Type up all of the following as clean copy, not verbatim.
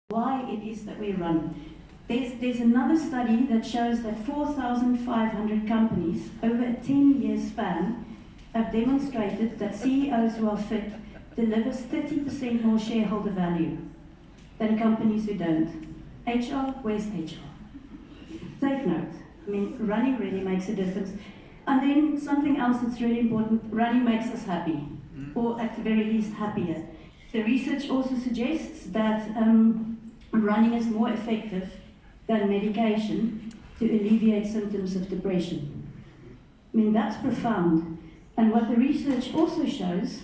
why it is that we run. There's another study that shows that 4,500 companies over a 10-year span have demonstrated that CEOs who are fit delivers 30% more shareholder value than companies who don't. HR, where's HR? Take note. I mean, running really makes a difference. And then something else that's really important, running makes us happy, or at the very least happier. The research also suggests that running is more effective than medication to alleviate symptoms of depression. I mean, that's profound. And what the research also shows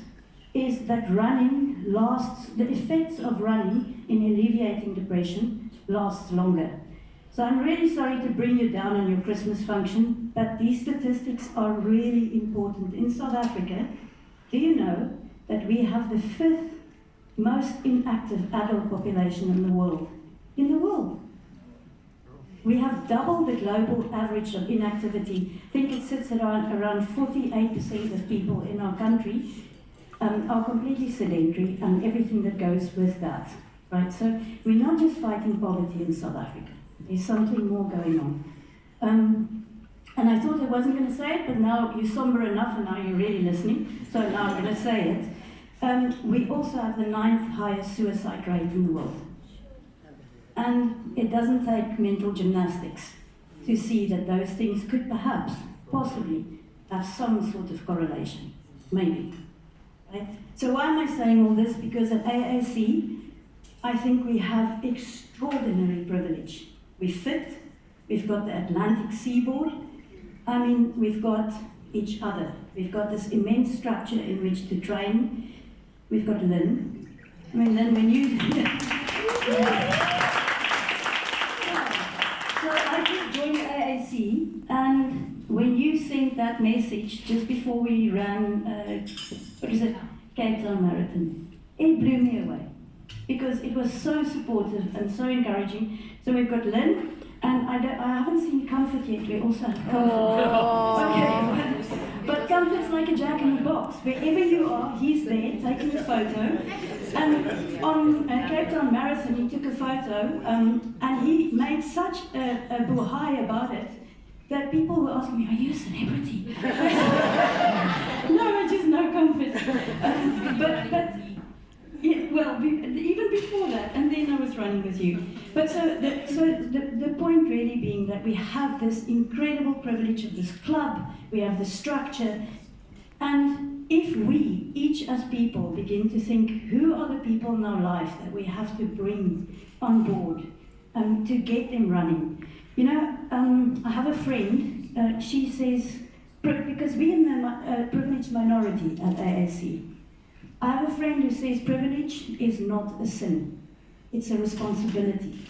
is that running lasts, the effects of running in alleviating depression lasts longer. So I'm really sorry to bring you down on your Christmas function, but these statistics are really important. In South Africa, do you know that we have the 5th most inactive adult population in the world? In the world. We have double the global average of inactivity. I think it sits at around 48% of people in our country are completely sedentary and everything that goes with that. Right? So we're not just fighting poverty in South Africa. There's something more going on. And I thought I wasn't going to say it, but now you're somber enough and now you're really listening, so now I'm going to say it. We also have the 9th highest suicide rate in the world. And it doesn't take mental gymnastics to see that those things could perhaps, possibly, have some sort of correlation. Maybe. Right? So why am I saying all this? Because at AAC, I think we have extraordinary privilege. We're fit, we've got the Atlantic seaboard, I mean, we've got each other. We've got this immense structure in which to train. We've got Lynn. I mean, Lynn, when you... So I just joined AAC, and when you sent that message just before we ran, Cape Town Marathon, it blew me away. Because it was so supportive and so encouraging. So we've got Lynn, and I haven't seen Comfort yet. We also have Comfort. Okay, but Comfort's like a jack in the box. Wherever you are, he's there taking a photo. And on Cape Town Marathon, he took a photo, and he made such a bohai about it that people were asking me, "Are you a celebrity?" No, I just know Comfort. But yeah, well, even before that, and then I was running with you. But so the point really being that we have this incredible privilege of this club, we have the structure, and if we, each as people, begin to think, who are the people in our life that we have to bring on board to get them running? You know, I have a friend, she says, because we're in the privileged minority at AAC, I have a friend who says privilege is not a sin, it's a responsibility.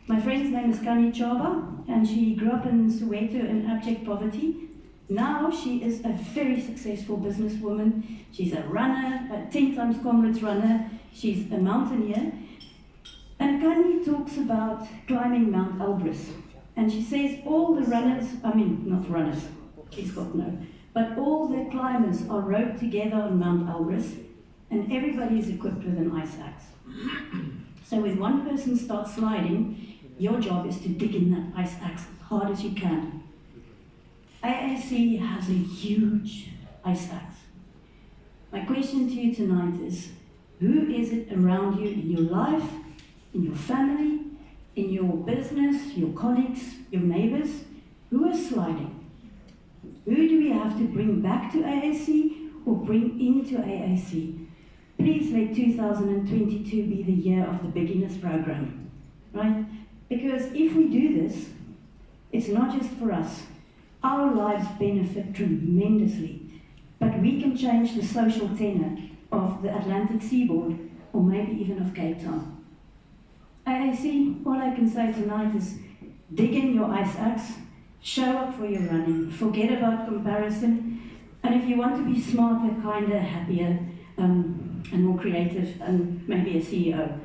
My friend's name is Kani Chaba, and she grew up in Soweto in abject poverty. Now she is a very successful businesswoman. She's a runner, a 10 times Comrades runner. She's a mountaineer. And Kani talks about climbing Mount Elbrus. And she says all the runners, not runners, she's got no, but all the climbers are roped together on Mount Elbrus, and everybody is equipped with an ice axe. So when one person starts sliding, your job is to dig in that ice axe as hard as you can. AAC has a huge ice axe. My question to you tonight is, who is it around you in your life, in your family, in your business, your colleagues, your neighbors, who is sliding? Who do we have to bring back to AAC or bring into AAC? Please let 2022 be the year of the beginners program, right? Because if we do this, it's not just for us. Our lives benefit tremendously, but we can change the social tenor of the Atlantic seaboard, or maybe even of Cape Town. AAC, all I can say tonight is dig in your ice axe, show up for your running, forget about comparison, and if you want to be smarter, kinder, happier, and more creative, and maybe a CEO.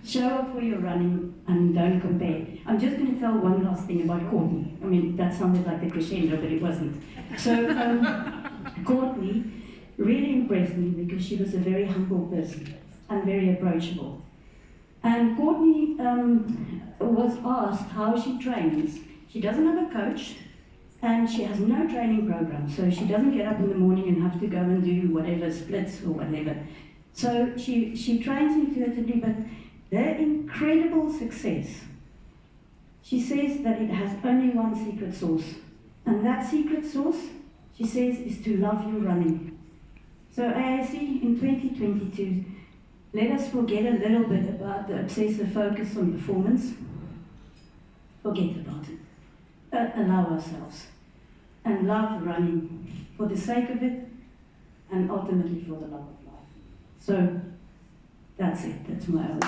Show up for your running and don't compare. I'm just going to tell one last thing about Courtney. I mean, that sounded like a crescendo, but it wasn't. So, Courtney really impressed me because she was a very humble person and very approachable. And Courtney was asked how she trains. She doesn't have a coach, and she has no training program, so she doesn't get up in the morning and have to go and do whatever, splits or whatever. So she trains intuitively, but their incredible success, she says that it has only one secret sauce. And that secret sauce, she says, is to love your running. So AAC in 2022, let us forget a little bit about the obsessive focus on performance. Forget about it. Allow ourselves. And love running for the sake of it, and ultimately for the love of life. So that's it. That's my own.